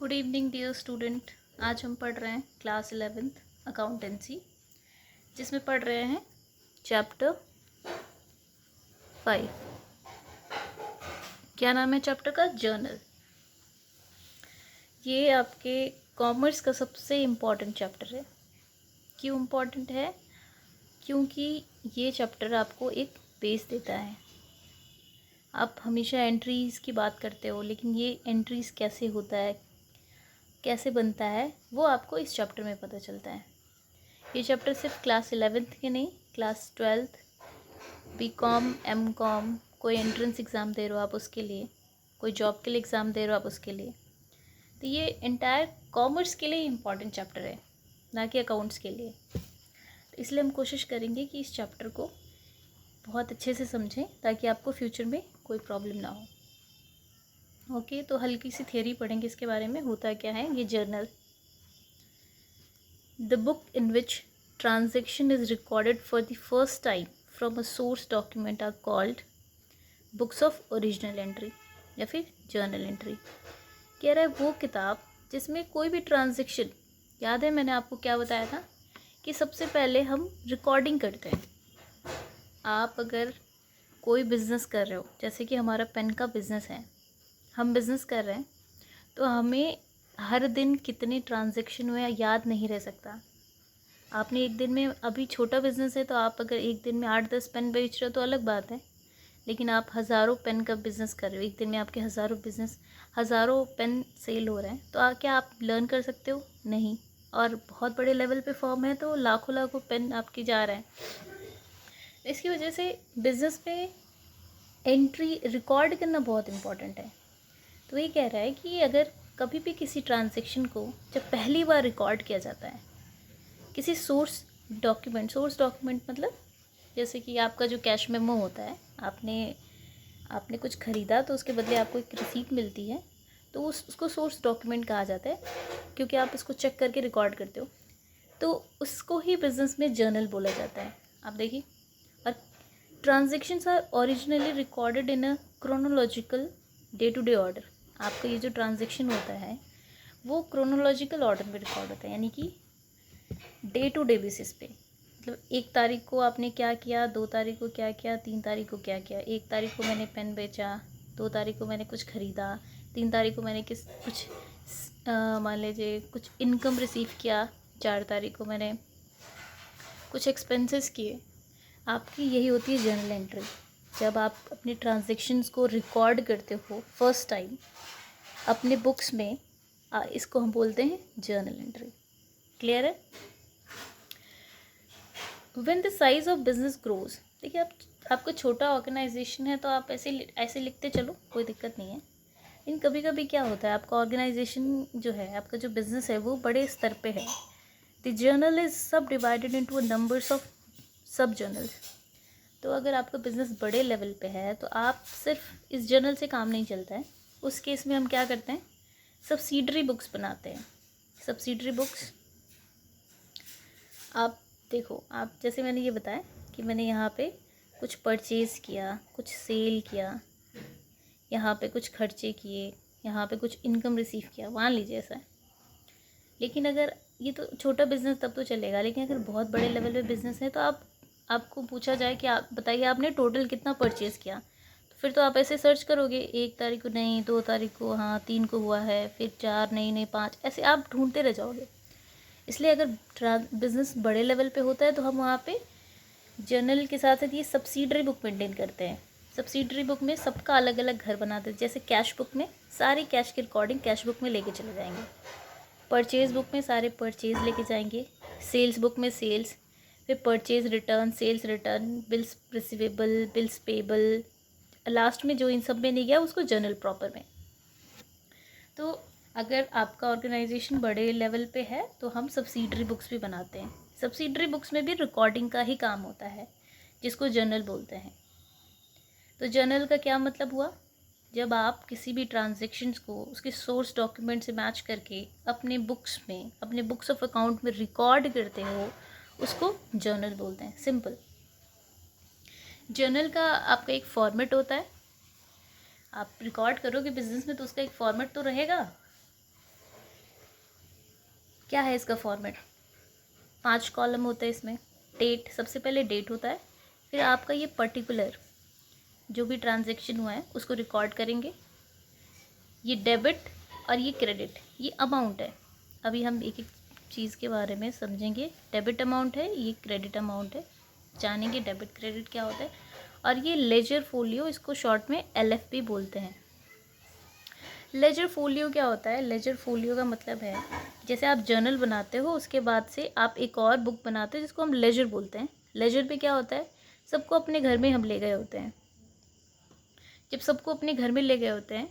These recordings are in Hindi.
Good evening dear student. आज हम पढ़ रहे हैं क्लास 11th अकाउंटेंसी, जिसमें पढ़ रहे हैं चैप्टर 5। क्या नाम है चैप्टर का? जर्नल। ये आपके कॉमर्स का सबसे इम्पॉर्टेंट चैप्टर है। क्यों इम्पॉर्टेंट है? क्योंकि ये चैप्टर आपको एक बेस देता है। आप हमेशा एंट्रीज़ की बात करते हो, लेकिन ये एंट्रीज़ कैसे होता है, कैसे बनता है, वो आपको इस चैप्टर में पता चलता है। ये चैप्टर सिर्फ क्लास 11th के नहीं, क्लास 12th, बीकॉम, एमकॉम, कोई एंट्रेंस एग्ज़ाम दे रहे हो आप उसके लिए, कोई जॉब के लिए एग्ज़ाम दे रहे हो आप उसके लिए, तो ये एंटायर कॉमर्स के लिए इम्पॉर्टेंट चैप्टर है, ना कि अकाउंट्स के लिए। तो इसलिए हम कोशिश करेंगे कि इस चैप्टर को बहुत अच्छे से समझें ताकि आपको फ्यूचर में कोई प्रॉब्लम ना हो। ओके, तो हल्की सी थियरी पढ़ेंगे इसके बारे में। होता क्या है ये journal? The book in which transaction is recorded for the first time from a source document are called books of original entry या फिर journal entry। कह रहा है वो किताब जिसमें कोई भी ट्रांजेक्शन, याद है मैंने आपको क्या बताया था कि सबसे पहले हम रिकॉर्डिंग करते हैं। आप अगर कोई बिज़नेस कर रहे हो, जैसे कि हमारा पेन का बिज़नेस है, हम बिज़नेस कर रहे हैं, तो हमें हर दिन कितने ट्रांजेक्शन हुए याद नहीं रह सकता। आपने एक दिन में, अभी छोटा बिज़नेस है तो आप अगर एक दिन में 8-10 पेन बेच रहे हो तो अलग बात है, लेकिन आप हज़ारों पेन का बिज़नेस कर रहे हो, एक दिन में आपके हज़ारों पेन सेल हो रहे हैं, तो क्या आप लर्न कर सकते हो? नहीं। और बहुत बड़े लेवल पे फॉर्म है तो लाखों लाखों पेन आपके जा रहे हैं। इसकी वजह से बिज़नेस में एंट्री रिकॉर्ड करना बहुत इम्पॉर्टेंट है। तो ये कह रहा है कि अगर कभी भी किसी ट्रांजेक्शन को जब पहली बार रिकॉर्ड किया जाता है किसी सोर्स डॉक्यूमेंट मतलब जैसे कि आपका जो कैश मेमो होता है, आपने कुछ ख़रीदा तो उसके बदले आपको एक रिसीट मिलती है, तो उसको सोर्स डॉक्यूमेंट कहा जाता है, क्योंकि आप इसको चेक करके रिकॉर्ड करते हो, तो उसको ही बिज़नेस में जर्नल बोला जाता है। आप देखिए, और transactions are originally recorded in a chronological day to day order. आपका ये जो ट्रांजेक्शन होता है वो क्रोनोलॉजिकल ऑर्डर में रिकॉर्ड होता है, यानी कि डे टू डे बेसिस पे। मतलब 1 तारीख को आपने क्या किया, 2 तारीख को क्या किया, 3 तारीख को क्या किया। 1 तारीख को मैंने पेन बेचा, 2 तारीख को मैंने कुछ ख़रीदा, 3 तारीख को मैंने कुछ मान लीजिए कुछ इनकम रिसीव किया, 4 तारीख को मैंने कुछ एक्सपेंसेस किए। आपकी यही होती है जर्नल एंट्री। जब आप अपने ट्रांजेक्शन्स को रिकॉर्ड करते हो फर्स्ट टाइम अपने बुक्स में, इसको हम बोलते हैं जर्नल एंट्री। क्लियर है? When the size of business grows, देखिए आपका छोटा ऑर्गेनाइजेशन है तो आप ऐसे लिखते चलो, कोई दिक्कत नहीं है। लेकिन कभी कभी क्या होता है, आपका ऑर्गेनाइजेशन जो है, आपका जो बिज़नेस है वो बड़े स्तर पे है। द जर्नल इज सब divided into a numbers of सब जर्नल्स। तो अगर आपका बिज़नेस बड़े लेवल पे है तो आप सिर्फ इस जर्नल से काम नहीं चलता है। उस केस में हम क्या करते हैं, सब्सिडरी बुक्स बनाते हैं। सब्सिडरी बुक्स, आप देखो, आप जैसे मैंने ये बताया कि मैंने यहाँ पे कुछ परचेज़ किया, कुछ सेल किया, यहाँ पे कुछ खर्चे किए, यहाँ पे कुछ इनकम रिसीव किया, मान लीजिए ऐसा है। लेकिन अगर ये तो छोटा बिज़नेस तब तो चलेगा, लेकिन अगर बहुत बड़े लेवल पे बिज़नेस है तो आपको पूछा जाए कि आप बताइए आपने टोटल कितना परचेज़ किया, तो फिर तो आप ऐसे सर्च करोगे, 1 तारीख को नहीं, 2 तारीख को हाँ, 3 को हुआ है, फिर 4 नहीं 5, ऐसे आप ढूंढते रह जाओगे। इसलिए अगर बिज़नेस बड़े लेवल पे होता है तो हम वहाँ पे जर्नल के साथ साथ ये सब्सिडरी बुक मेंटेन करते हैं। सब्सिडरी बुक में सबका अलग अलग घर बनाते हैं। जैसे कैश बुक में सारी कैश की रिकॉर्डिंग कैश बुक में लेके चले जाएंगे, परचेज़ बुक में सारे परचेज़ लेके जाएंगे, सेल्स बुक में सेल्स, फिर purchase return, sales return, bills receivable, bills payable, last में जो इन सब में नहीं गया उसको जर्नल प्रॉपर में। तो अगर आपका ऑर्गेनाइजेशन बड़े लेवल पे है तो हम सब्सिडरी बुक्स भी बनाते हैं। सब्सिडरी बुक्स में भी रिकॉर्डिंग का ही काम होता है, जिसको जर्नल बोलते हैं। तो जर्नल का क्या मतलब हुआ, जब आप किसी भी ट्रांजेक्शन्स को उसके सोर्स डॉक्यूमेंट से मैच करके अपने बुक्स में, अपने बुक्स ऑफ अकाउंट में रिकॉर्ड करते हो, उसको जर्नल बोलते हैं। सिंपल। जर्नल का आपका एक फॉर्मेट होता है। आप रिकॉर्ड करोगे बिजनेस में तो उसका एक फॉर्मेट तो रहेगा। क्या है इसका फॉर्मेट? 5 कॉलम होते हैं इसमें। डेट, सबसे पहले डेट होता है, फिर आपका ये पर्टिकुलर जो भी ट्रांजैक्शन हुआ है उसको रिकॉर्ड करेंगे। ये डेबिट और ये क्रेडिट, ये अमाउंट है। अभी हम एक एक चीज़ के बारे में समझेंगे। डेबिट अमाउंट है, ये क्रेडिट अमाउंट है, जानेंगे डेबिट क्रेडिट क्या होता है। और ये लेजर फोलियो, इसको शॉर्ट में LFP बोलते हैं। लेजर फोलियो क्या होता है? लेजर फोलियो का मतलब है जैसे आप जर्नल बनाते हो, उसके बाद से आप एक और बुक बनाते हो जिसको हम लेजर बोलते हैं। लेजर पे क्या होता है, सबको अपने घर में हम ले गए होते हैं। जब सबको अपने घर में ले गए होते हैं,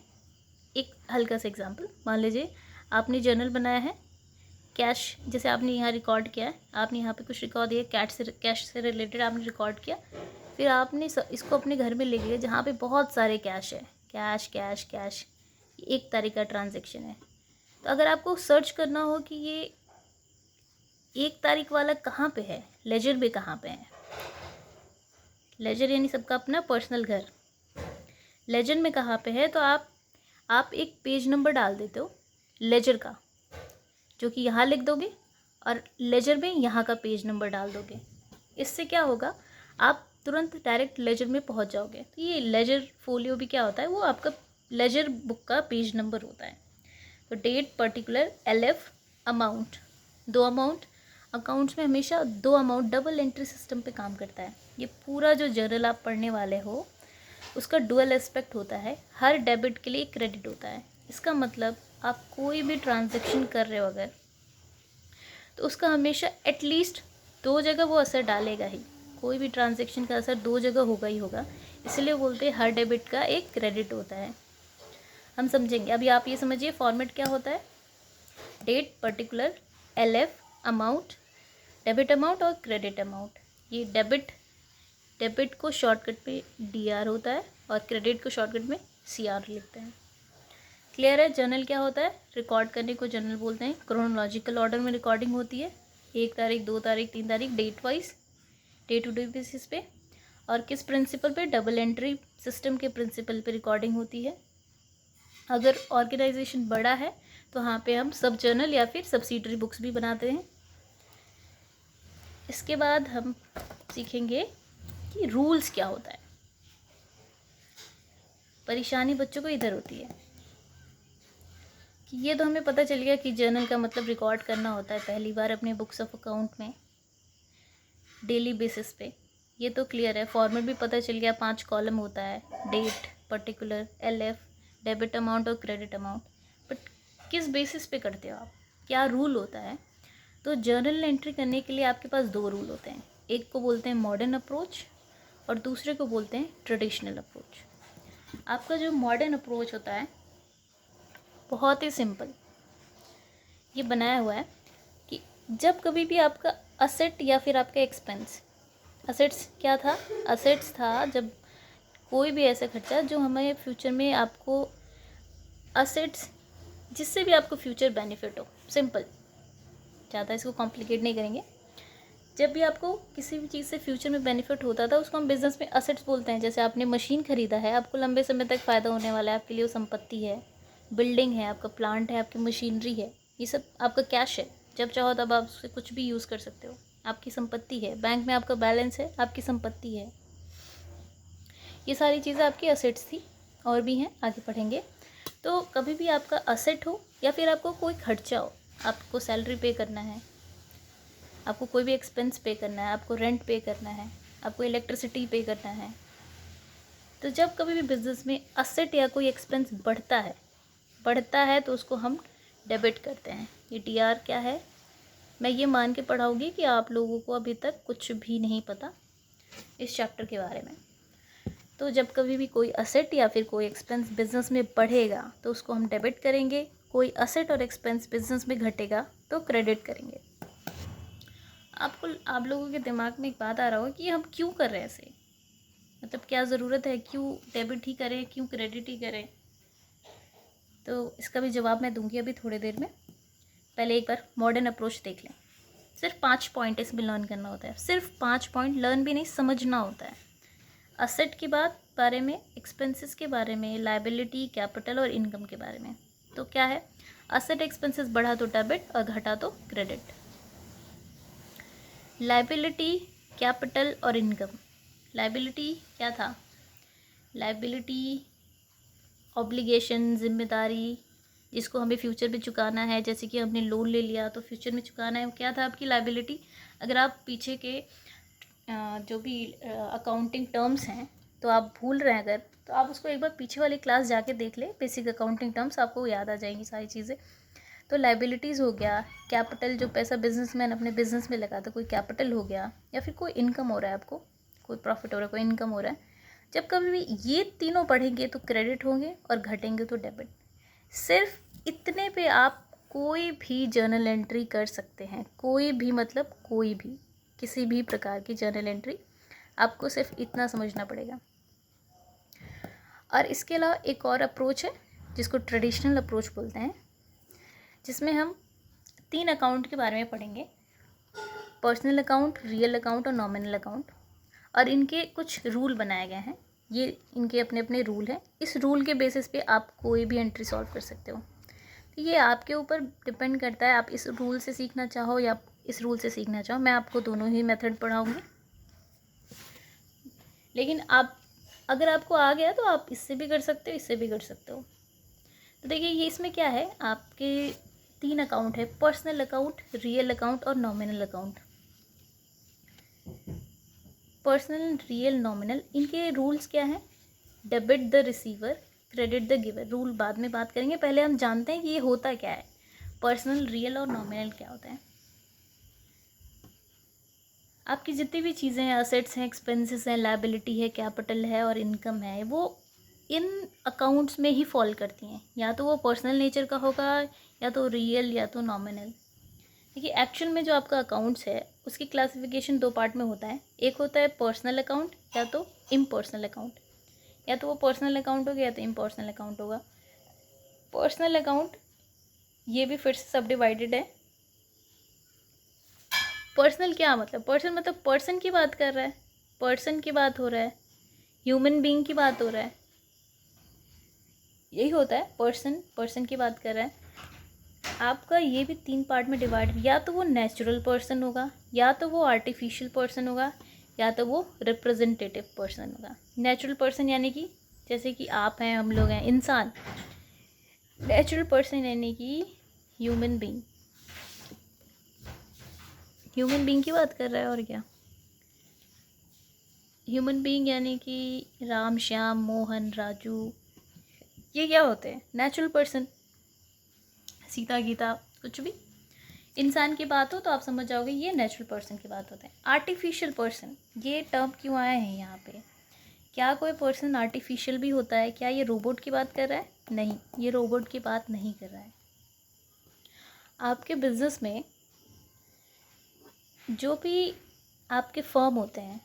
एक हल्का सा एग्जांपल मान लीजिए, आपने जर्नल बनाया है, कैश जैसे आपने यहाँ रिकॉर्ड किया है, आपने यहाँ पे कुछ रिकॉर्ड दिया, कैश से रिलेटेड आपने रिकॉर्ड किया, फिर आपने इसको अपने घर में ले गए जहाँ पे बहुत सारे कैश है, कैश कैश कैश, 1 तारीख का ट्रांजेक्शन है। तो अगर आपको सर्च करना हो कि ये 1 तारीख वाला कहाँ पे है, लेजर में कहाँ पे है, लेजर यानी सबका अपना पर्सनल घर, लेजर में कहाँ पे है, तो आप एक पेज नंबर डाल देते हो लेजर का, जो कि यहाँ लिख दोगे, और लेजर में यहाँ का पेज नंबर डाल दोगे। इससे क्या होगा, आप तुरंत डायरेक्ट लेजर में पहुँच जाओगे। तो ये लेजर फोलियो भी क्या होता है, वो आपका लेजर बुक का पेज नंबर होता है। तो date, particular, LF, amount, 2 amount. Accounts में हमेशा 2 अमाउंट डबल एंट्री सिस्टम पे काम करता है। ये पूरा जो जर्नल आप पढ़ने वाले हो उसका डुअल एस्पेक्ट होता है। हर डेबिट के लिए क्रेडिट होता है। इसका मतलब आप कोई भी ट्रांजैक्शन कर रहे हो अगर, तो उसका हमेशा एटलीस्ट 2 जगह वो असर डालेगा ही। कोई भी ट्रांजैक्शन का असर 2 जगह होगा ही होगा, इसलिए बोलते हैं हर डेबिट का एक क्रेडिट होता है। हम समझेंगे। अभी आप ये समझिए फॉर्मेट क्या होता है। Date, particular, LF, amount, debit amount और क्रेडिट अमाउंट। ये डेबिट को शॉर्टकट पे DR होता है और क्रेडिट को शॉर्टकट में CR लिखते हैं। क्लियर है? जर्नल क्या होता है? रिकॉर्ड करने को जर्नल बोलते हैं। क्रोनोलॉजिकल ऑर्डर में रिकॉर्डिंग होती है, 1 तारीख, 2 तारीख, 3 तारीख, date wise, day to day basis पे। और किस प्रिंसिपल पे? डबल एंट्री सिस्टम के प्रिंसिपल पे रिकॉर्डिंग होती है। अगर ऑर्गेनाइजेशन बड़ा है तो वहाँ पे हम सब जर्नल या फिर सब्सिडरी बुक्स भी बनाते हैं। इसके बाद हम सीखेंगे कि रूल्स क्या होता है। परेशानी बच्चों को इधर होती है कि ये तो हमें पता चल गया कि जर्नल का मतलब रिकॉर्ड करना होता है पहली बार अपने बुक्स ऑफ अकाउंट में डेली बेसिस पे, ये तो क्लियर है। फॉर्मेट भी पता चल गया, 5 कॉलम होता है, date, particular, LF, debit amount और क्रेडिट अमाउंट। बट किस बेसिस पे करते हो आप, क्या रूल होता है? तो जर्नल एंट्री करने के लिए आपके पास 2 रूल होते हैं। एक को बोलते हैं मॉडर्न अप्रोच और दूसरे को बोलते हैं ट्रेडिशनल अप्रोच। आपका जो मॉडर्न अप्रोच होता है बहुत ही सिंपल, ये बनाया हुआ है कि जब कभी भी आपका असेट या फिर आपका एक्सपेंस, असेट्स क्या था? असेट्स था जब कोई भी ऐसा खर्चा जो हमें फ्यूचर में आपको, असेट्स जिससे भी आपको फ्यूचर बेनिफिट हो, सिंपल, ज़्यादा इसको कॉम्प्लिकेट नहीं करेंगे। जब भी आपको किसी भी चीज़ से फ्यूचर में बेनिफिट होता था उसको हम बिज़नेस में असेट्स बोलते हैं। जैसे आपने मशीन ख़रीदा है, आपको लंबे समय तक फ़ायदा होने वाला है, आपके लिए वो संपत्ति है। बिल्डिंग है, आपका प्लांट है, आपकी मशीनरी है, ये सब आपका कैश है। जब चाहो तब आप उससे कुछ भी यूज़ कर सकते हो, आपकी संपत्ति है। बैंक में आपका बैलेंस है, आपकी संपत्ति है। ये सारी चीज़ें आपकी असेट्स थी, और भी हैं, आगे पढ़ेंगे। तो कभी भी आपका असेट हो या फिर आपको कोई खर्चा हो, आपको सैलरी पे करना है, आपको कोई भी एक्सपेंस पे करना है, आपको रेंट पे करना है, आपको इलेक्ट्रिसिटी पे करना है, तो जब कभी भी बिज़नेस में असेट या कोई एक्सपेंस बढ़ता है तो उसको हम डेबिट करते हैं। ये DR क्या है, मैं ये मान के पढ़ाऊँगी कि आप लोगों को अभी तक कुछ भी नहीं पता इस चैप्टर के बारे में। तो जब कभी भी कोई असेट या फिर कोई एक्सपेंस बिज़नेस में बढ़ेगा तो उसको हम डेबिट करेंगे, कोई असेट और एक्सपेंस बिज़नेस में घटेगा तो क्रेडिट करेंगे। आप लोगों के दिमाग में एक बात आ रहा होगा कि हम क्यों कर रहे हैं ऐसे, मतलब क्या ज़रूरत है, क्यों डेबिट ही करें, क्यों क्रेडिट ही करें? तो इसका भी जवाब मैं दूंगी अभी थोड़ी देर में। पहले एक बार मॉडर्न अप्रोच देख लें। सिर्फ 5 पॉइंट इसमें लर्न करना होता है, सिर्फ 5 पॉइंट, लर्न भी नहीं, समझना होता है। असेट के बारे में, एक्सपेंसेस के बारे में, लायबिलिटी, कैपिटल और इनकम के बारे में। तो क्या है, असेट एक्सपेंसेस बढ़ा तो डेबिट और घटा तो क्रेडिट। लाइबिलिटी, कैपिटल और इनकम। लाइबिलिटी क्या था? लाइबिलिटी ऑब्लिगेशन, जिम्मेदारी, जिसको हमें फ्यूचर में चुकाना है। जैसे कि हमने लोन ले लिया तो फ्यूचर में चुकाना है। क्या था आपकी लाइबिलिटी? अगर आप पीछे के जो भी अकाउंटिंग टर्म्स हैं तो आप भूल रहे हैं अगर, तो आप उसको एक बार पीछे वाली क्लास जाके देख ले। बेसिक अकाउंटिंग टर्म्स आपको याद आ जाएंगी सारी चीज़ें। तो लाइबिलिटीज़ हो गया, कैपिटल जो पैसा बिजनेसमैन अपने बिजनेस में लगाता, कोई कैपिटल हो गया, या फिर कोई इनकम हो रहा है आपको, कोई प्रॉफिट हो रहा है, कोई इनकम हो रहा है। जब कभी भी ये तीनों बढ़ेंगे तो क्रेडिट होंगे और घटेंगे तो डेबिट। सिर्फ इतने पे आप कोई भी जर्नल एंट्री कर सकते हैं। कोई भी मतलब कोई भी, किसी भी प्रकार की जर्नल एंट्री, आपको सिर्फ इतना समझना पड़ेगा। और इसके अलावा एक और अप्रोच है जिसको ट्रेडिशनल अप्रोच बोलते हैं, जिसमें हम 3 अकाउंट के बारे में पढ़ेंगे। पर्सनल अकाउंट, रियल अकाउंट और नॉमिनल अकाउंट। और इनके कुछ रूल बनाए गए हैं। ये इनके अपने अपने रूल हैं। इस रूल के बेसिस पे आप कोई भी एंट्री सॉल्व कर सकते हो। तो ये आपके ऊपर डिपेंड करता है, आप इस रूल से सीखना चाहो या इस रूल से सीखना चाहो। मैं आपको दोनों ही मेथड पढ़ाऊँगी, लेकिन आप अगर आपको आ गया तो आप इससे भी कर सकते हो, इससे भी कर सकते हो। तो देखिए ये इसमें क्या है, आपके 3 अकाउंट है, पर्सनल अकाउंट, रियल अकाउंट और nominal account. Personal, real, nominal, इनके रूल्स क्या हैं? Debit the receiver, credit the giver. Rule बाद में बात करेंगे, पहले हम जानते हैं कि ये होता क्या है, पर्सनल, रियल और नॉमिनल क्या होता है। आपकी जितनी भी चीज़ें हैं, असेट्स हैं, एक्सपेंसेस हैं, लायबिलिटी है, कैपिटल है और इनकम है, वो इन अकाउंट्स में ही फॉल करती हैं। या तो वो पर्सनल नेचर का होगा, या तो रियल, या तो नॉमिनल। देखिए एक्चुअल में जो आपका अकाउंट्स है उसकी क्लासिफिकेशन 2 पार्ट में होता है। एक होता है पर्सनल अकाउंट या तो इम्पर्सनल अकाउंट। या तो वो पर्सनल अकाउंट होगा या तो इम्पर्सनल अकाउंट होगा। पर्सनल अकाउंट ये भी फिर से सब डिवाइडेड है। पर्सनल क्या मतलब? पर्सन मतलब पर्सन की बात कर रहा है, पर्सन की बात हो रहा है, ह्यूमन बीइंग की बात हो रहा है, यही होता है पर्सन, पर्सन की बात कर रहा है। आपका ये भी 3 पार्ट में डिवाइड, या तो वो नेचुरल पर्सन होगा, या तो वो आर्टिफिशियल पर्सन होगा, या तो वो रिप्रेजेंटेटिव पर्सन होगा। नेचुरल पर्सन यानी कि जैसे कि आप हैं, हम लोग हैं, इंसान। नेचुरल पर्सन यानी कि ह्यूमन बीइंग, ह्यूमन बीइंग की बात कर रहा है और क्या। ह्यूमन बीइंग यानी कि राम, श्याम, मोहन, राजू, ये क्या होते हैं? Natural person. सीता, गीता, कुछ भी इंसान की बात हो तो आप समझ जाओगे ये नेचुरल पर्सन की बात होता है। आर्टिफिशियल पर्सन, ये टर्म क्यों आया है यहाँ पे? क्या कोई पर्सन आर्टिफिशियल भी होता है? क्या ये रोबोट की बात कर रहा है? नहीं, ये रोबोट की बात नहीं कर रहा है। आपके बिजनेस में जो भी आपके फर्म होते हैं,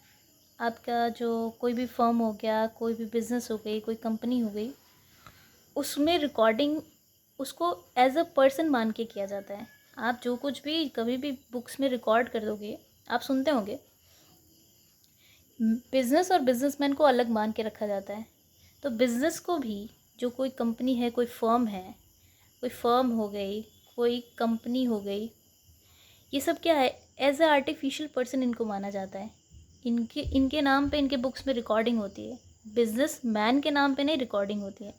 आपका जो कोई भी फर्म हो गया, कोई भी बिज़नेस हो गई, कोई कंपनी हो गई, उसमें रिकॉर्डिंग उसको एज अ पर्सन मान के किया जाता है। आप जो कुछ भी कभी भी बुक्स में रिकॉर्ड कर दोगे, आप सुनते होंगे, बिज़नेस और बिजनेसमैन को अलग मान के रखा जाता है। तो बिज़नेस को भी, जो कोई कंपनी है, कोई फर्म है, कोई फर्म हो गई, कोई कंपनी हो गई, ये सब क्या है? एज अ आर्टिफिशियल पर्सन इनको माना जाता है। इनके नाम पे इनके बुक्स में रिकॉर्डिंग होती है, बिजनेस मैन के नाम पे नहीं रिकॉर्डिंग होती है।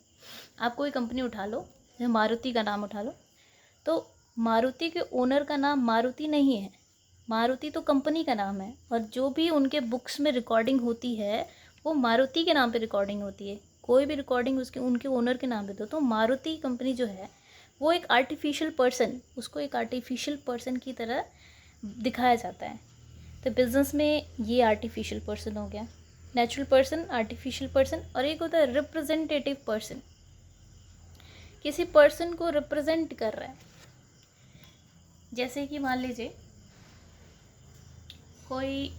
आप कोई कंपनी उठा लो, जैसे मारुति का नाम उठा लो, तो मारुति के ओनर का नाम मारुति नहीं है, मारुति तो कंपनी का नाम है। और जो भी उनके बुक्स में रिकॉर्डिंग होती है वो मारुति के नाम पे रिकॉर्डिंग होती है। कोई भी रिकॉर्डिंग उसके उनके ओनर के नाम पे दो तो मारुति कंपनी जो है वो एक आर्टिफिशियल पर्सन, उसको एक आर्टिफिशियल पर्सन की तरह दिखाया जाता है। तो बिज़नेस में ये आर्टिफिशियल पर्सन हो गया, नेचुरल पर्सन, आर्टिफिशियल पर्सन। और एक होता है रिप्रेजेंटेटिव पर्सन, किसी पर्सन को रिप्रेजेंट कर रहा है। जैसे कि मान लीजिए कोई,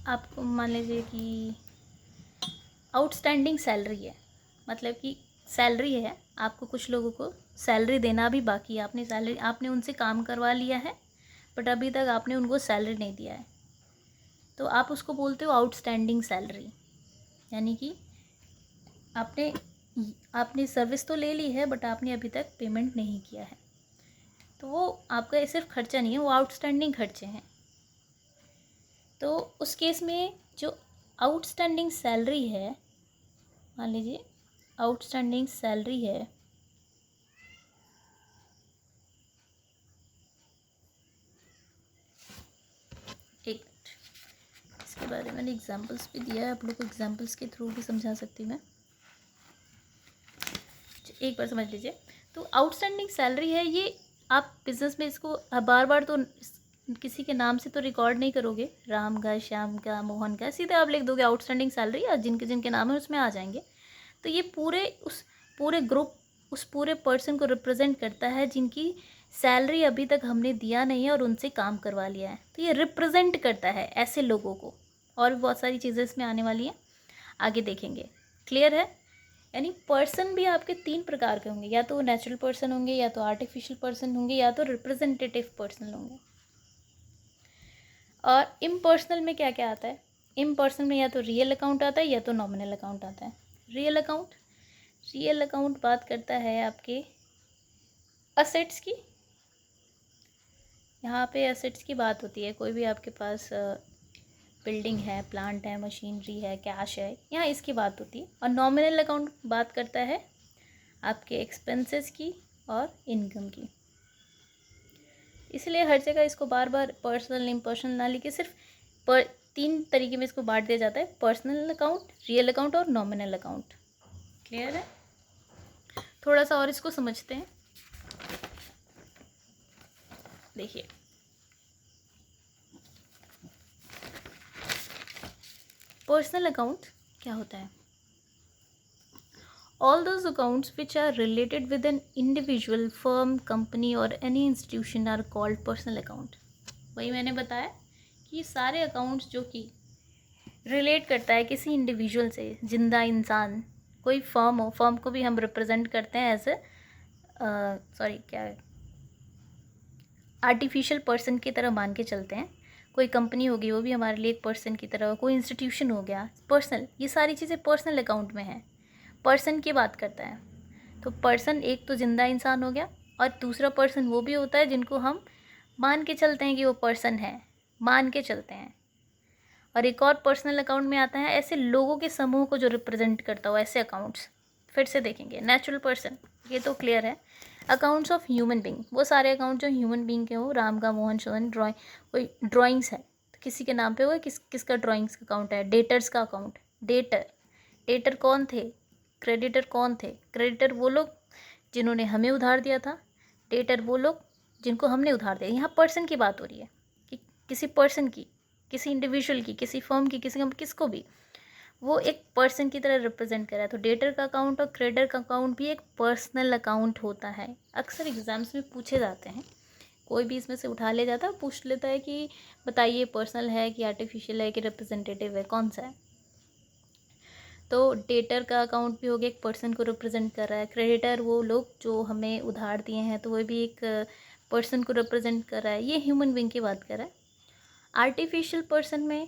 आपको मान लीजिए कि आउटस्टैंडिंग सैलरी है, मतलब कि सैलरी है, आपको कुछ लोगों को सैलरी देना भी बाकी है। आपने उनसे काम करवा लिया है बट अभी तक आपने उनको सैलरी नहीं दिया है, तो आप उसको बोलते हो आउटस्टैंडिंग सैलरी। यानी कि आपने सर्विस तो ले ली है बट आपने अभी तक पेमेंट नहीं किया है। तो वो आपका सिर्फ खर्चा नहीं है, वो आउटस्टैंडिंग खर्चे हैं। तो उस केस में जो आउटस्टैंडिंग सैलरी है, मान लीजिए आउटस्टैंडिंग सैलरी है, एक इसके बारे में मैंने एग्जांपल्स भी दिया है, आप लोग को एग्जांपल्स के थ्रू भी समझा सकती हूँ मैं, एक बार समझ लीजिए। तो आउटस्टैंडिंग सैलरी है, ये आप बिजनेस में इसको बार बार तो किसी के नाम से तो रिकॉर्ड नहीं करोगे, राम का, श्याम का, मोहन का, सीधे आप लिख दोगे आउटस्टैंडिंग सैलरी, और जिनके जिनके नाम है उसमें आ जाएंगे। तो ये उस पूरे ग्रुप, उस पूरे पर्सन को रिप्रेजेंट करता है जिनकी सैलरी अभी तक हमने दिया नहीं है और उनसे काम करवा लिया है। तो ये रिप्रेजेंट करता है ऐसे लोगों को, और भी बहुत सारी चीज़ें इसमें आने वाली हैं, आगे देखेंगे। क्लियर है? यानी पर्सन भी आपके 3 प्रकार के होंगे, या तो नेचुरल पर्सन होंगे, या तो आर्टिफिशियल पर्सन होंगे, या तो रिप्रेजेंटेटिव पर्सन होंगे। और इम्पर्सनल में क्या क्या आता है? इम्पर्सनल में या तो रियल अकाउंट आता है या तो नॉमिनल अकाउंट आता है। रियल अकाउंट बात करता है आपके असेट्स की। यहाँ पे असेट्स की बात होती है, कोई भी आपके पास बिल्डिंग है, प्लांट है, मशीनरी है, कैश है, यहाँ इसकी बात होती है। और नॉमिनल अकाउंट बात करता है आपके एक्सपेंसेस की और इनकम की। इसलिए हर जगह इसको बार बार पर्सनल, इम्पर्सनल ना लिखे, सिर्फ 3 तरीके में इसको बांट दिया जाता है, पर्सनल अकाउंट, रियल अकाउंट और नॉमिनल अकाउंट। क्लियर है? थोड़ा सा और इसको समझते हैं। देखिए, पर्सनल अकाउंट क्या होता है? All those accounts which are related with an individual, firm, company or any institution are called personal account। वही मैंने बताया कि सारे अकाउंट्स जो कि रिलेट करता है किसी इंडिविजुअल से, जिंदा इंसान, कोई फर्म हो, फर्म को भी हम रिप्रेजेंट करते हैं एज आर्टिफिशियल पर्सन की तरह मान के चलते हैं। कोई कंपनी होगी वो भी हमारे लिए एक पर्सन की तरह, कोई इंस्टीट्यूशन हो गया, पर्सनल, ये सारी चीज़ें पर्सनल अकाउंट में हैं। पर्सन की बात करता है, तो पर्सन एक तो जिंदा इंसान हो गया, और दूसरा पर्सन वो भी होता है जिनको हम मान के चलते हैं कि वो पर्सन है, मान के चलते हैं। और एक और पर्सनल अकाउंट में आता है ऐसे लोगों के समूह को जो रिप्रेजेंट करता हो, ऐसे अकाउंट्स। फिर से देखेंगे, नेचुरल पर्सन, ये तो क्लियर है। अकाउंट्स ऑफ ह्यूमन बींग, वो सारे अकाउंट जो ह्यूमन बींग के हो, राम का, मोहन, सोहन, कोई ड्राइंग्स है तो किसी के नाम पे होगा, किसका ड्राइंग्स का अकाउंट है? डेटर्स का अकाउंट। डेटर कौन थे? क्रेडिटर कौन थे? क्रेडिटर वो लोग जिन्होंने हमें उधार दिया था, डेटर वो लोग जिनको हमने उधार दिया। यहाँ पर्सन की बात हो रही है कि किसी पर्सन की, किसी इंडिविजुअल की, किसी फर्म की, किसको भी वो एक पर्सन की तरह रिप्रेजेंट कर रहा है। तो डेटर का अकाउंट और क्रेडिटर का अकाउंट भी एक पर्सनल अकाउंट होता है। अक्सर एग्जाम्स में पूछे जाते हैं, कोई भी इसमें से उठा ले जाता है, पूछ लेता है कि बताइए पर्सनल है कि आर्टिफिशियल है कि रिप्रेजेंटेटिव है, कौन सा है? तो डेटर का अकाउंट भी हो गया, एक पर्सन को रिप्रेजेंट कर रहा है। क्रेडिटर वो लोग जो हमें उधार दिए हैं, तो वो भी एक पर्सन को रिप्रेजेंट कर रहा है। ये ह्यूमन बीइंग की बात कर रहा है। आर्टिफिशियल पर्सन में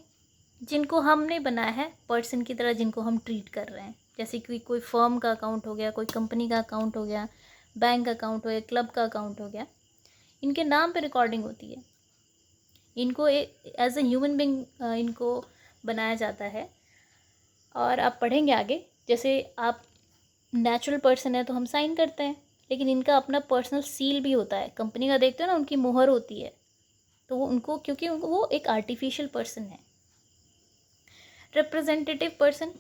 जिनको हमने बनाया है पर्सन की तरह, जिनको हम ट्रीट कर रहे हैं, जैसे कि कोई फर्म का अकाउंट हो गया, कोई कंपनी का अकाउंट हो गया, बैंक अकाउंट हो गया, क्लब का अकाउंट हो गया, इनके नाम पे रिकॉर्डिंग होती है। इनको एज ए ह्यूमन बीइंग इनको बनाया जाता है। और आप पढ़ेंगे आगे, जैसे आप नेचुरल पर्सन है तो हम साइन करते हैं, लेकिन इनका अपना पर्सनल सील भी होता है। कंपनी का देखते हो ना, उनकी मोहर होती है, तो वो उनको, क्योंकि उनको वो एक आर्टिफिशियल पर्सन है। Representative person,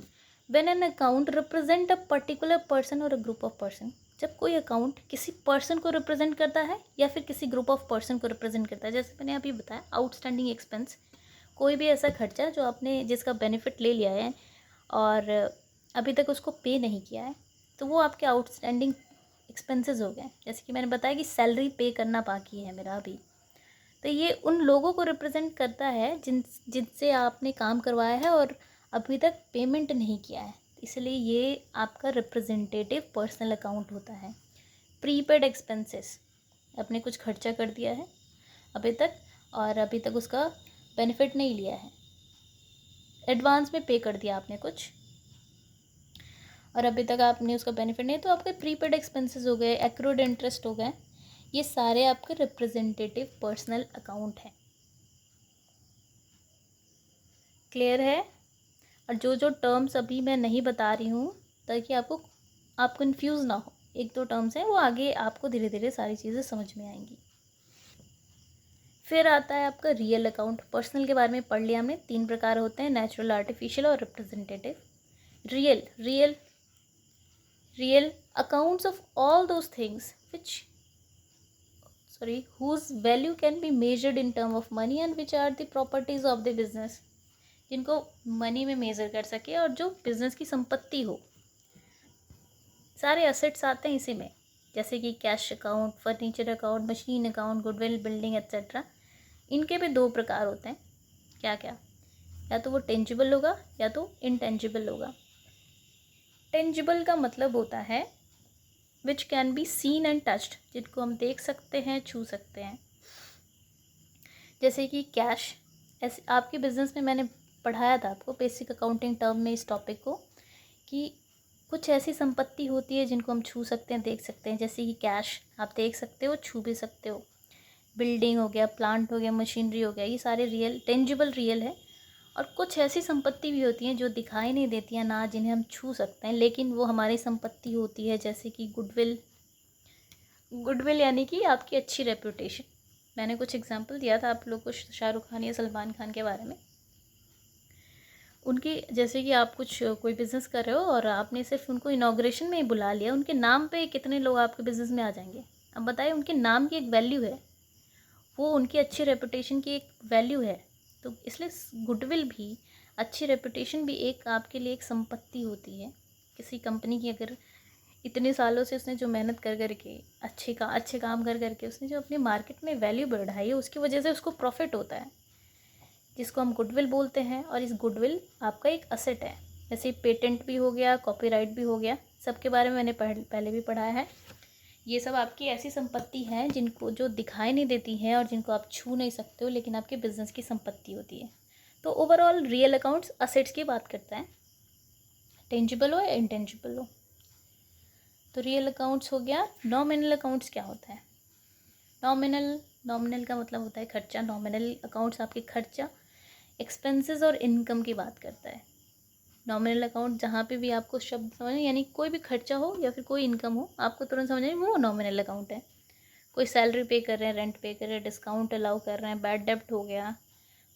when an account represent a particular person और अ ग्रुप ऑफ पर्सन, जब कोई अकाउंट किसी पर्सन को रिप्रेजेंट करता है या फिर किसी ग्रुप ऑफ पर्सन को रिप्रेजेंट करता है। जैसे मैंने अभी बताया, आउटस्टैंडिंग एक्सपेंस, कोई भी ऐसा खर्चा जो आपने, जिसका बेनिफिट ले लिया है और अभी तक उसको पे नहीं किया है, तो वो आपके आउटस्टैंडिंग एक्सपेंसेस हो गए। जैसे कि मैंने बताया कि सैलरी पे करना बाकी है मेरा अभी, तो ये उन लोगों को रिप्रेजेंट करता है जिनसे आपने काम करवाया है और अभी तक पेमेंट नहीं किया है, इसलिए ये आपका रिप्रेजेंटेटिव पर्सनल अकाउंट होता है। प्रीपेड एक्सपेंसेस, आपने कुछ खर्चा कर दिया है अभी तक और अभी तक उसका बेनिफिट नहीं लिया है, एडवांस में पे कर दिया आपने कुछ और अभी तक आपने उसका बेनिफिट नहीं, तो आपके प्रीपेड एक्सपेंसेस हो गए, एक्रूड इंटरेस्ट हो गए। ये सारे आपके रिप्रेजेंटेटिव पर्सनल अकाउंट हैं। क्लियर है? और जो जो टर्म्स अभी मैं नहीं बता रही हूँ ताकि आप कंफ्यूज ना हो, एक दो टर्म्स हैं वो आगे आपको धीरे धीरे सारी चीज़ें समझ में आएंगी। फिर आता है आपका रियल अकाउंट। पर्सनल के बारे में पढ़ लिया हमने, 3 प्रकार होते हैं, नेचुरल, आर्टिफिशियल और representative. Real accounts of all those things whose value can be measured in term of money and which are the properties of the business, जिनको मनी में मेज़र कर सके और जो बिजनेस की संपत्ति हो। सारे असेट्स आते हैं इसी में, जैसे कि cash account, furniture account, machine account, goodwill, building etcetera. इनके भी 2 प्रकार होते हैं। क्या क्या? या तो वो टेंजिबल होगा या तो इनटेंजिबल होगा। टेंजिबल का मतलब होता है which can be seen and touched, जिनको हम देख सकते हैं, छू सकते हैं। जैसे कि कैश, ऐसे आपके बिजनेस में मैंने पढ़ाया था आपको बेसिक अकाउंटिंग टर्म में इस टॉपिक को, कि कुछ ऐसी संपत्ति होती है जिनको हम छू सकते हैं, देख सकते हैं। जैसे कि कैश आप देख सकते हो, छू भी सकते हो। बिल्डिंग हो गया, प्लांट हो गया, मशीनरी हो गया, ये सारे रियल, टेंजिबल रियल है। और कुछ ऐसी संपत्ति भी होती हैं जो दिखाई नहीं देती हैं ना, जिन्हें हम छू सकते हैं, लेकिन वो हमारी संपत्ति होती है। जैसे कि गुडविल यानी कि आपकी अच्छी रेपुटेशन। मैंने कुछ एग्जांपल दिया था आप लोग को शाहरुख खान या सलमान खान के बारे में। उनकी, जैसे कि आप कोई बिज़नेस कर रहे हो और आपने सिर्फ उनको इनॉग्रेशन में ही बुला लिया, उनके नाम पे कितने लोग आपके बिज़नेस में आ जाएंगे? अब बताइए, उनके नाम की एक वैल्यू है, वो उनकी अच्छी रेपुटेशन की एक वैल्यू है। तो इसलिए गुडविल भी, अच्छी रेपुटेशन भी एक आपके लिए एक संपत्ति होती है। किसी कंपनी की अगर इतने सालों से उसने जो मेहनत कर के अच्छे काम कर के उसने जो अपने मार्केट में वैल्यू बढ़ाई है, उसकी वजह से उसको प्रॉफिट होता है, जिसको हम गुडविल बोलते हैं। और इस गुडविल आपका एक असेट है। जैसे पेटेंट भी हो गया, कॉपीराइट भी हो गया, सबके बारे में मैंने पहले भी पढ़ाया है। ये सब आपकी ऐसी संपत्ति हैं जिनको जो दिखाई नहीं देती हैं और जिनको आप छू नहीं सकते हो, लेकिन आपके बिजनेस की संपत्ति होती है। तो ओवरऑल रियल अकाउंट्स असेट्स की बात करता है, टेंजिबल हो या इंटेंजिबल हो। तो रियल अकाउंट्स हो गया। नॉमिनल अकाउंट्स क्या होता है? नॉमिनल का मतलब होता है खर्चा। नॉमिनल अकाउंट्स आपके खर्चा, एक्सपेंसेस और इनकम की बात करता है। नॉमिनल अकाउंट जहाँ पे भी आपको शब्द समझ, यानी कोई भी खर्चा हो या फिर कोई इनकम हो, आपको तुरंत समझ वो नॉमिनल अकाउंट है। कोई सैलरी पे कर रहे हैं, रेंट पे कर रहे हैं, डिस्काउंट अलाउ कर रहे हैं, बैड डेब्ट हो गया,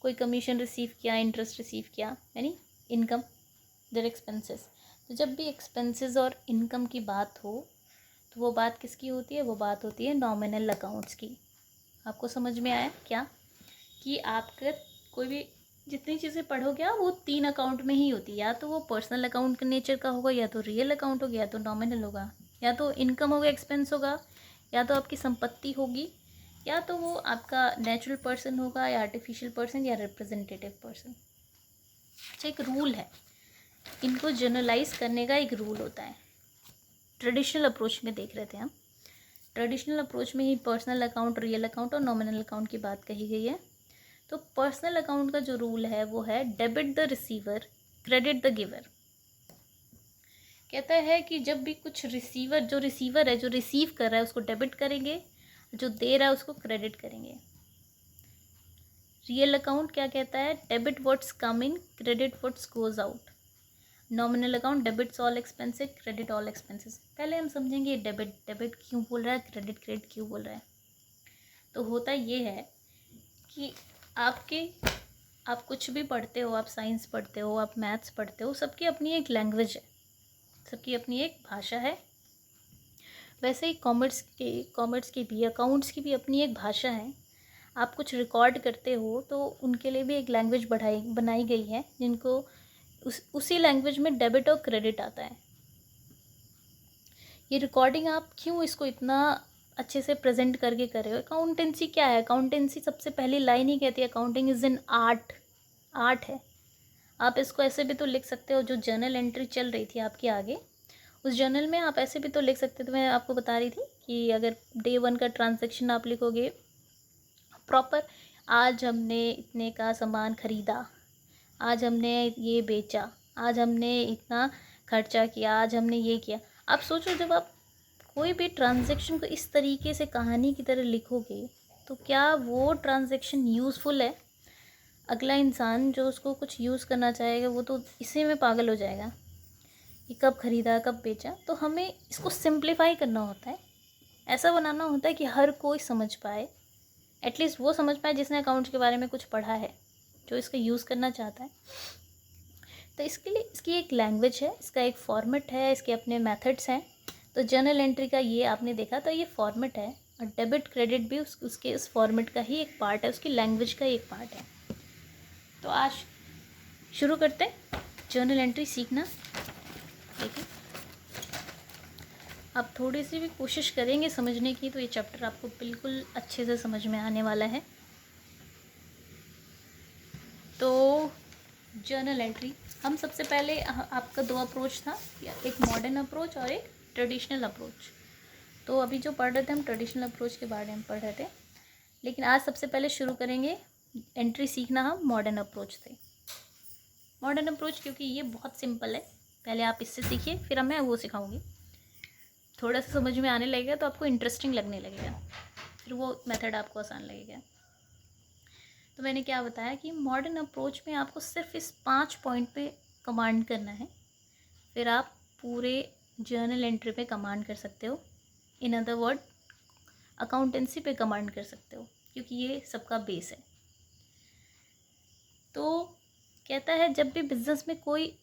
कोई कमीशन रिसीव किया, इंटरेस्ट रिसीव किया, यानी इनकम, देयर एक्सपेंसेस। तो जब भी एक्सपेंसेस और इनकम की बात हो तो वो बात किसकी होती है? वो बात होती है नॉमिनल अकाउंट्स की। आपको समझ में आया क्या? कि आपका कोई भी जितनी चीज़ें पढ़ोगे वो 3 अकाउंट में ही होती है। या तो वो पर्सनल अकाउंट के नेचर का होगा, या तो रियल अकाउंट होगा, या तो नॉमिनल होगा, या तो इनकम होगा, एक्सपेंस होगा, या तो आपकी संपत्ति होगी, या तो वो आपका नेचुरल पर्सन होगा, या आर्टिफिशियल पर्सन, या रिप्रेजेंटेटिव पर्सन। अच्छा, एक रूल है, इनको जनरलाइज करने का एक रूल होता है। ट्रेडिशनल अप्रोच में देख रहे थे हम, ट्रेडिशनल अप्रोच में ही पर्सनल अकाउंट, रियल अकाउंट और नॉमिनल अकाउंट की बात कही गई है। तो पर्सनल अकाउंट का जो रूल है वो है debit the receiver, credit the giver. कहता है कि जब भी कुछ रिसीवर है, जो रिसीव कर रहा है उसको डेबिट करेंगे, जो दे रहा है उसको क्रेडिट करेंगे। रियल अकाउंट क्या कहता है? Debit what's come in, credit what's goes out. Nominal account debits all expenses, credit all expenses. पहले हम समझेंगे डेबिट क्यों बोल रहा है, क्रेडिट क्यों बोल रहा है। तो होता ये है कि आप कुछ भी पढ़ते हो, आप साइंस पढ़ते हो, आप मैथ्स पढ़ते हो, सबकी अपनी एक लैंग्वेज है, सबकी अपनी एक भाषा है। वैसे ही कॉमर्स की भी, अकाउंट्स की भी अपनी एक भाषा है। आप कुछ रिकॉर्ड करते हो तो उनके लिए भी एक लैंग्वेज बनाई गई है, जिनको उसी लैंग्वेज में डेबिट और क्रेडिट आता है। ये रिकॉर्डिंग आप क्यों इसको इतना अच्छे से प्रेजेंट करके कर रहे हो? अकाउंटेंसी क्या है? अकाउंटेंसी सबसे पहली लाइन ही कहती है अकाउंटिंग इज़ एन आर्ट है। आप इसको ऐसे भी तो लिख सकते हो, जो जर्नल एंट्री चल रही थी आपके आगे, उस जर्नल में आप ऐसे भी तो लिख सकते थे। मैं आपको बता रही थी कि अगर डे 1 का ट्रांजैक्शन आप लिखोगे प्रॉपर, आज हमने इतने का सामान ख़रीदा, आज हमने ये बेचा, आज हमने इतना खर्चा किया, आज हमने ये किया। आप सोचो, जब आप कोई भी ट्रांजैक्शन को इस तरीके से कहानी की तरह लिखोगे तो क्या वो ट्रांजैक्शन यूज़फुल है? अगला इंसान जो उसको कुछ यूज़ करना चाहेगा वो तो इसी में पागल हो जाएगा कि कब ख़रीदा कब बेचा। तो हमें इसको सिंप्लीफाई करना होता है, ऐसा बनाना होता है कि हर कोई समझ पाए, एटलीस्ट वो समझ पाए जिसने अकाउंट्स के बारे में कुछ पढ़ा है, जो इसका यूज़ करना चाहता है। तो इसके लिए इसकी एक लैंग्वेज है, इसका एक फॉर्मेट है, इसके अपने मेथड्स हैं। तो जर्नल एंट्री का ये आपने देखा, तो ये फॉर्मेट है, और डेबिट क्रेडिट भी उसके उस फॉर्मेट का ही एक पार्ट है, उसकी लैंग्वेज का एक पार्ट है। तो आज शुरू करते हैं जर्नल एंट्री सीखना। देखिए, आप थोड़ी सी भी कोशिश करेंगे समझने की तो ये चैप्टर आपको बिल्कुल अच्छे से समझ में आने वाला है। तो जर्नल एंट्री, हम सबसे पहले आपका दो अप्रोच था, एक मॉडर्न अप्रोच और एक ट्रेडिशनल अप्रोच। तो अभी जो पढ़ रहे थे हम ट्रेडिशनल अप्रोच के बारे में पढ़ रहे थे, लेकिन आज सबसे पहले शुरू करेंगे एंट्री सीखना हम मॉडर्न अप्रोच से। मॉडर्न अप्रोच क्योंकि ये बहुत सिंपल है, पहले आप इससे सीखिए, फिर मैं वो सिखाऊंगी। थोड़ा सा समझ में आने लगेगा तो आपको इंटरेस्टिंग लगने लगेगा, फिर वो मेथड आपको आसान लगेगा। तो मैंने क्या बताया कि मॉडर्न अप्रोच में आपको सिर्फ इस 5 पॉइंट पे कमांड करना है, फिर आप पूरे जर्नल एंट्री पे कमांड कर सकते हो। इन अदर वर्ड, अकाउंटेंसी पे कमांड कर सकते हो, क्योंकि ये सबका बेस है। तो कहता है जब भी बिज़नेस में कोई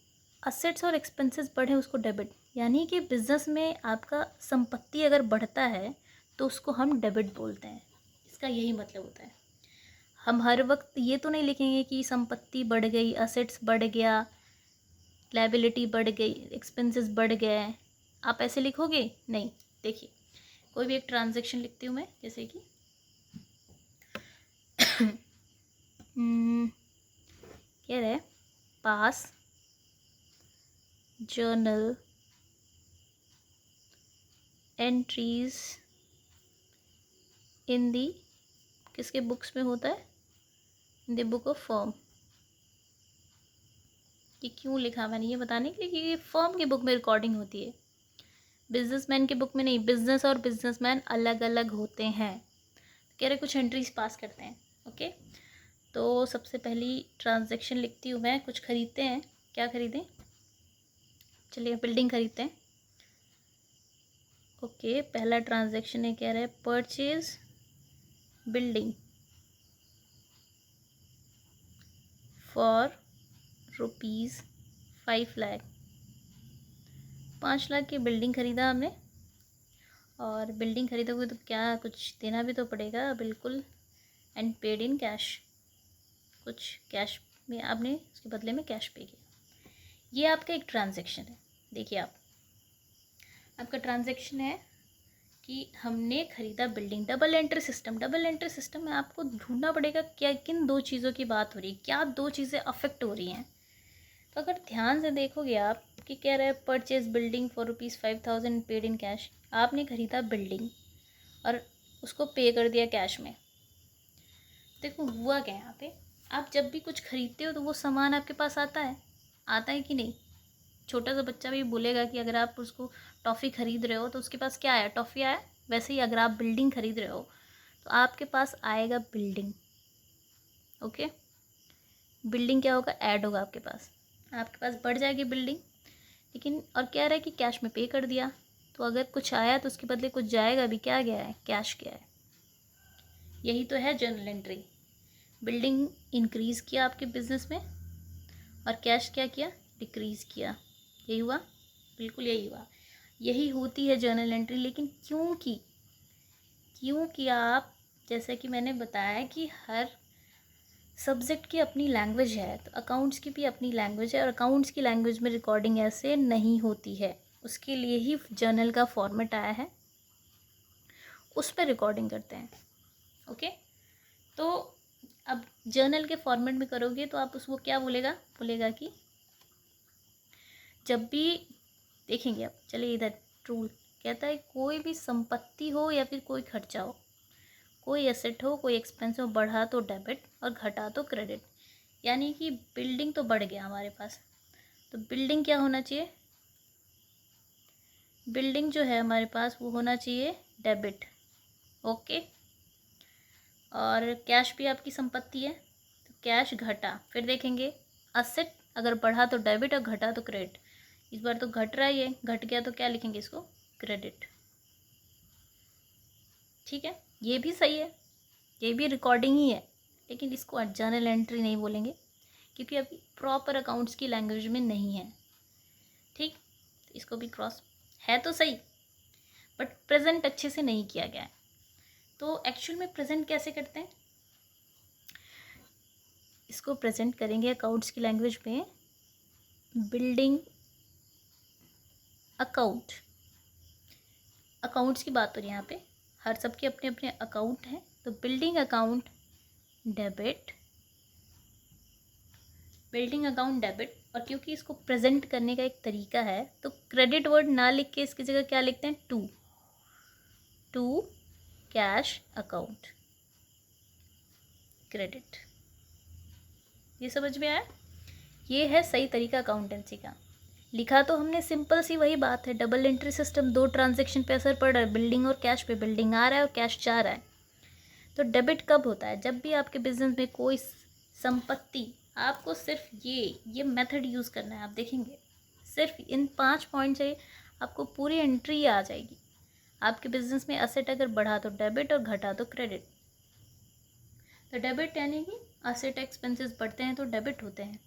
असेट्स और एक्सपेंसेस बढ़े उसको डेबिट, यानी कि बिज़नेस में आपका संपत्ति अगर बढ़ता है तो उसको हम डेबिट बोलते हैं। इसका यही मतलब होता है। हम हर वक्त ये तो नहीं लिखेंगे कि संपत्ति बढ़ गई, असेट्स बढ़ गया, लायबिलिटी बढ़ गई, एक्सपेंसेस बढ़ गए, आप ऐसे लिखोगे नहीं। देखिए, कोई भी एक ट्रांजैक्शन लिखती हूँ मैं, जैसे कि क्या है, पास जर्नल एंट्रीज इन दी, किसके बुक्स में होता है, in the book of firm. ये क्यों लिखा मैंने, ये बताने के लिए कि ये फर्म की बुक में रिकॉर्डिंग होती है, बिजनेसमैन की बुक में नहीं। बिजनेस और बिजनेसमैन अलग अलग होते हैं। कह रहे कुछ एंट्रीज पास करते हैं। ओके, तो सबसे पहली ट्रांजैक्शन लिखती हूँ मैं, कुछ खरीदते हैं। क्या खरीदें, चलिए बिल्डिंग खरीदते हैं। ओके, पहला ट्रांजैक्शन है, कह रहे हैं purchase building for ₹5 lakh. 5 lakh की बिल्डिंग ख़रीदा हमने, और बिल्डिंग खरीदोगे तो क्या कुछ देना भी तो पड़ेगा, बिल्कुल। एंड पेड इन कैश, कुछ कैश में आपने उसके बदले में कैश पे किया। ये आपका एक ट्रांजैक्शन है। देखिए, आपका ट्रांजैक्शन है कि हमने ख़रीदा building. Double entry system, double entry system में आपको ढूंढना पड़ेगा क्या, किन दो चीज़ों की बात हो रही है, क्या दो चीज़ें अफेक्ट हो रही हैं। तो अगर ध्यान से देखोगे आप कि कह रहे हैं purchase building for ₹5,000 paid in cash, आपने ख़रीदा बिल्डिंग और उसको पे कर दिया कैश में। देखो हुआ क्या यहाँ पे, आप जब भी कुछ खरीदते हो तो वो सामान आपके पास आता है कि नहीं। छोटा सा बच्चा भी बोलेगा कि अगर आप उसको टॉफ़ी ख़रीद रहे हो तो उसके पास क्या आया, टॉफ़ी आया। वैसे ही अगर आप बिल्डिंग ख़रीद रहे हो तो आपके पास आएगा बिल्डिंग। ओके, बिल्डिंग क्या होगा, ऐड होगा आपके पास बढ़ जाएगी बिल्डिंग। लेकिन और क्या रहा है कि कैश में पे कर दिया, तो अगर कुछ आया तो उसके बदले कुछ जाएगा भी, क्या गया है, कैश गया है। यही तो है जर्नल एंट्री। बिल्डिंग इंक्रीज़ किया आपके बिजनेस में और कैश क्या किया, डिक्रीज़ किया। यही हुआ, बिल्कुल यही हुआ। यही होती है जर्नल एंट्री। लेकिन क्योंकि आप, जैसा कि मैंने बताया कि हर सब्जेक्ट की अपनी लैंग्वेज है, तो अकाउंट्स की भी अपनी लैंग्वेज है, और अकाउंट्स की लैंग्वेज में रिकॉर्डिंग ऐसे नहीं होती है। उसके लिए ही जर्नल का फॉर्मेट आया है, उस पर रिकॉर्डिंग करते हैं। ओके, तो अब जर्नल के फॉर्मेट में करोगे तो आप उसको क्या बोलेगा कि जब भी देखेंगे आप, चलिए इधर रूल कहता है कोई भी संपत्ति हो या फिर कोई खर्चा हो, कोई एसेट हो, कोई एक्सपेंस हो, बढ़ा तो डेबिट और घटा तो क्रेडिट। यानी कि बिल्डिंग तो बढ़ गया हमारे पास, तो बिल्डिंग क्या होना चाहिए, बिल्डिंग जो है हमारे पास वो होना चाहिए डेबिट, ओके। और कैश भी आपकी संपत्ति है, तो कैश घटा, फिर देखेंगे असेट अगर बढ़ा तो डेबिट और घटा तो क्रेडिट। इस बार तो घट रहा है, ये घट गया तो क्या लिखेंगे इसको, क्रेडिट। ठीक है, ये भी सही है, ये भी रिकॉर्डिंग ही है, लेकिन इसको जर्नल एंट्री नहीं बोलेंगे क्योंकि अभी प्रॉपर अकाउंट्स की लैंग्वेज में नहीं है। ठीक, तो इसको भी क्रॉस है तो सही, बट प्रेजेंट अच्छे से नहीं किया गया है। तो एक्चुअल में प्रेजेंट कैसे करते हैं, इसको प्रेजेंट करेंगे अकाउंट्स की लैंग्वेज में बिल्डिंग अकाउंट। अकाउंट्स की बात हो रही है यहाँ पे, हर सबके अपने अपने अकाउंट हैं, तो building account debit, building account debit. और क्योंकि इसको प्रेजेंट करने का एक तरीका है, तो क्रेडिट वर्ड ना लिख के इसकी जगह क्या लिखते हैं, टू कैश अकाउंट क्रेडिट। ये समझ में आया, ये है सही तरीका अकाउंटेंसी का। लिखा तो हमने सिंपल सी वही बात है, डबल एंट्री सिस्टम, दो ट्रांजैक्शन पे असर पड़ रहा है, बिल्डिंग और कैश पे, बिल्डिंग आ रहा है और कैश जा रहा है। तो डेबिट कब होता है, जब भी आपके बिजनेस में कोई संपत्ति, आपको सिर्फ ये मेथड यूज़ करना है। आप देखेंगे सिर्फ इन 5 पॉइंट से आपको पूरी एंट्री आ जाएगी। आपके बिजनेस में असेट अगर बढ़ा तो डेबिट और घटा तो क्रेडिट। तो डेबिट यानी कि असेट एक्सपेंसेस बढ़ते हैं तो डेबिट होते हैं,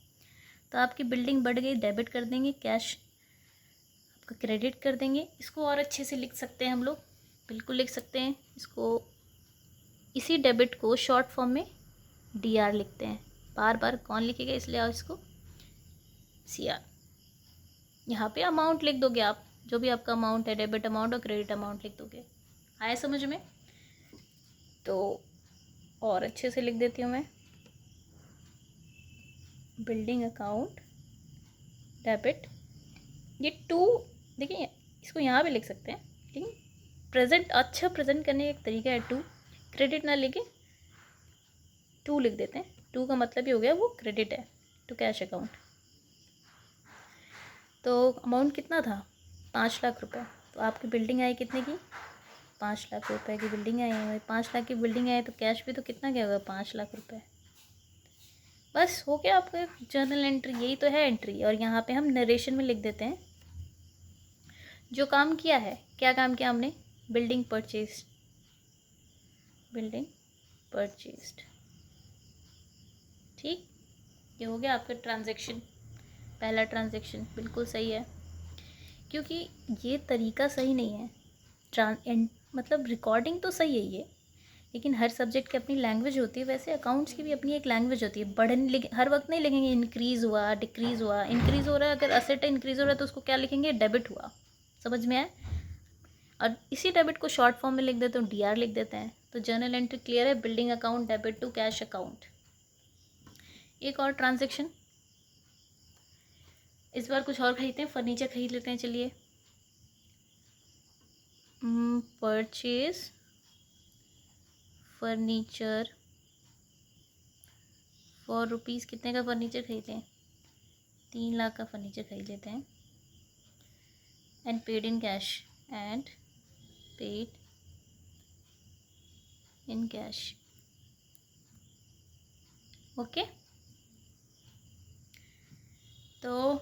तो आपकी बिल्डिंग बढ़ गई, डेबिट कर देंगे, कैश आपका क्रेडिट कर देंगे। इसको और अच्छे से लिख सकते हैं हम लोग, बिल्कुल लिख सकते हैं इसको, इसी डेबिट को शॉर्ट फॉर्म में DR लिखते हैं। बार बार कौन लिखेगा, इसलिए आप इसको CR। यहाँ पे अमाउंट लिख दोगे आप, जो भी आपका अमाउंट है, डेबिट अमाउंट और क्रेडिट अमाउंट लिख दोगे। आए समझ में, तो और अच्छे से लिख देती हूँ मैं, बिल्डिंग अकाउंट डेबिट। ये 2 देखिए, इसको यहाँ भी लिख सकते हैं, लेकिन प्रेजेंट अच्छा प्रेजेंट करने का एक तरीका है, 2 क्रेडिट ना लेके 2 लिख देते हैं। 2 का मतलब ही हो गया वो क्रेडिट है, टू कैश अकाउंट। तो अमाउंट कितना था, 5 लाख रुपए। तो आपकी बिल्डिंग आई कितने की, 5 लाख रुपए की बिल्डिंग आई है। 5 लाख की बिल्डिंग आई तो कैश भी तो कितना क्या होगा, 5 लाख रुपए। बस हो गया आपका जर्नल एंट्री, यही तो है एंट्री। और यहाँ पे हम नरेशन में लिख देते हैं जो काम किया है। क्या काम किया हमने, बिल्डिंग परचेज, बिल्डिंग परचेज्ड। ठीक, ये हो गया आपका ट्रांजैक्शन, पहला ट्रांजैक्शन बिल्कुल सही है। क्योंकि ये तरीका सही नहीं है, मतलब रिकॉर्डिंग तो सही है ये, लेकिन हर सब्जेक्ट की अपनी लैंग्वेज होती है। वैसे अकाउंट्स की भी अपनी एक लैंग्वेज होती है। बढ़ने हर वक्त नहीं लिखेंगे इंक्रीज़ हुआ, डिक्रीज़ हुआ। इंक्रीज़ हो रहा है, अगर असेट इंक्रीज़ हो रहा है तो उसको क्या लिखेंगे, डेबिट हुआ। समझ में आए, और इसी डेबिट को शॉर्ट फॉर्म में लिख देते हैं, DR लिख देते हैं। तो जर्नल एंट्री क्लियर है, building account debit to cash account. एक और ट्रांजेक्शन, इस बार कुछ और खरीदते हैं, फर्नीचर खरीद लेते हैं। चलिए, परचेज फर्नीचर फॉर रुपीज़, कितने का फर्नीचर खरीदते हैं, 3 लाख का फर्नीचर खरीद लेते हैं। And paid in cash, and paid in cash, okay. तो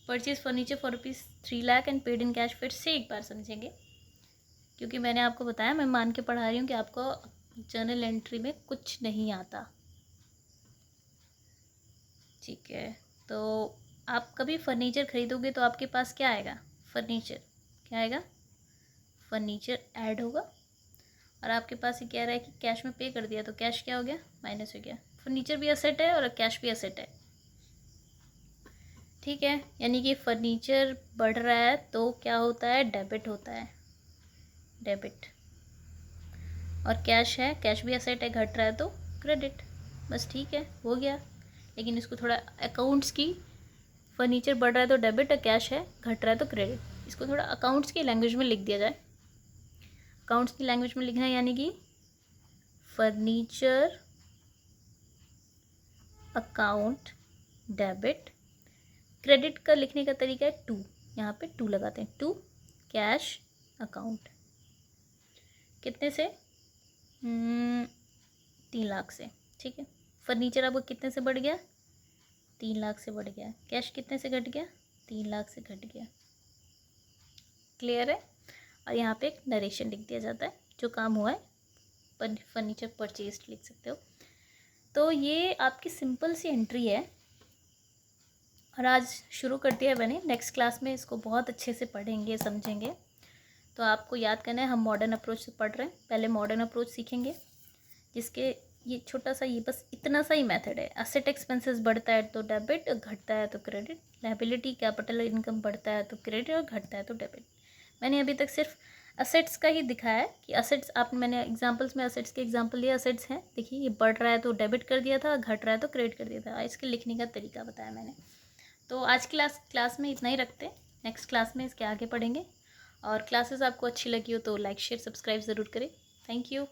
purchase furniture for rupees 3 lakh and paid in cash. फिर से एक बार समझेंगे, क्योंकि मैंने आपको बताया, मैं मान के पढ़ा रही हूँ कि आपको जर्नल एंट्री में कुछ नहीं आता। ठीक है, तो आप कभी फर्नीचर खरीदोगे तो आपके पास क्या आएगा, फर्नीचर, क्या आएगा, फर्नीचर ऐड होगा। और आपके पास ये कह रहा है कि कैश में पे कर दिया, तो कैश क्या हो गया, माइनस हो गया। फर्नीचर भी असेट है और कैश भी असेट है। ठीक है, यानी कि फर्नीचर बढ़ रहा है तो क्या होता है, डेबिट होता है, डेबिट। और कैश है, कैश भी असेट है, घट रहा है तो क्रेडिट। बस ठीक है, हो गया। लेकिन इसको थोड़ा अकाउंट्स की, फर्नीचर बढ़ रहा है तो डेबिट, और कैश है घट रहा है तो क्रेडिट, इसको थोड़ा अकाउंट्स की लैंग्वेज में लिख दिया जाए। अकाउंट्स की लैंग्वेज में लिखना है, यानी कि फर्नीचर अकाउंट डेबिट। क्रेडिट का लिखने का तरीका है 2, यहाँ पे 2 लगाते हैं, 2 कैश अकाउंट। कितने से? 3 लाख से। ठीक है। फर्नीचर आपको कितने से बढ़ गया? 3 लाख से बढ़ गया। कैश कितने से घट गया? 3 लाख से घट गया। क्लियर है? और यहाँ पे एक नरेशन लिख दिया जाता है जो काम हुआ है, फर्नीचर परचेज लिख सकते हो। तो ये आपकी सिंपल सी एंट्री है और आज शुरू कर दिया है मैंने। नेक्स्ट क्लास में इसको बहुत अच्छे से पढ़ेंगे, समझेंगे। तो आपको याद करना है, हम मॉडर्न अप्रोच से पढ़ रहे हैं। पहले मॉडर्न अप्रोच सीखेंगे, जिसके ये छोटा सा, ये बस इतना सा ही मेथड है। असेट एक्सपेंसेस बढ़ता है तो डेबिट, घटता है तो क्रेडिट। लायबिलिटी कैपिटल इनकम बढ़ता है तो क्रेडिट और घटता है तो डेबिट। मैंने अभी तक सिर्फ असेट्स का ही दिखाया है कि असेट्स, मैंने एग्जांपल्स में असेट्स के एग्जांपल लिए। असेट्स हैं, देखिए ये बढ़ रहा है तो डेबिट कर दिया था, घट रहा है तो क्रेडिट कर दिया था। इसके लिखने का तरीका बताया मैंने। तो आज की क्लास में इतना ही रखते हैं। नेक्स्ट क्लास में इसके आगे पढ़ेंगे। और क्लासेस आपको अच्छी लगी हो तो लाइक शेयर सब्सक्राइब ज़रूर करें। Thank you.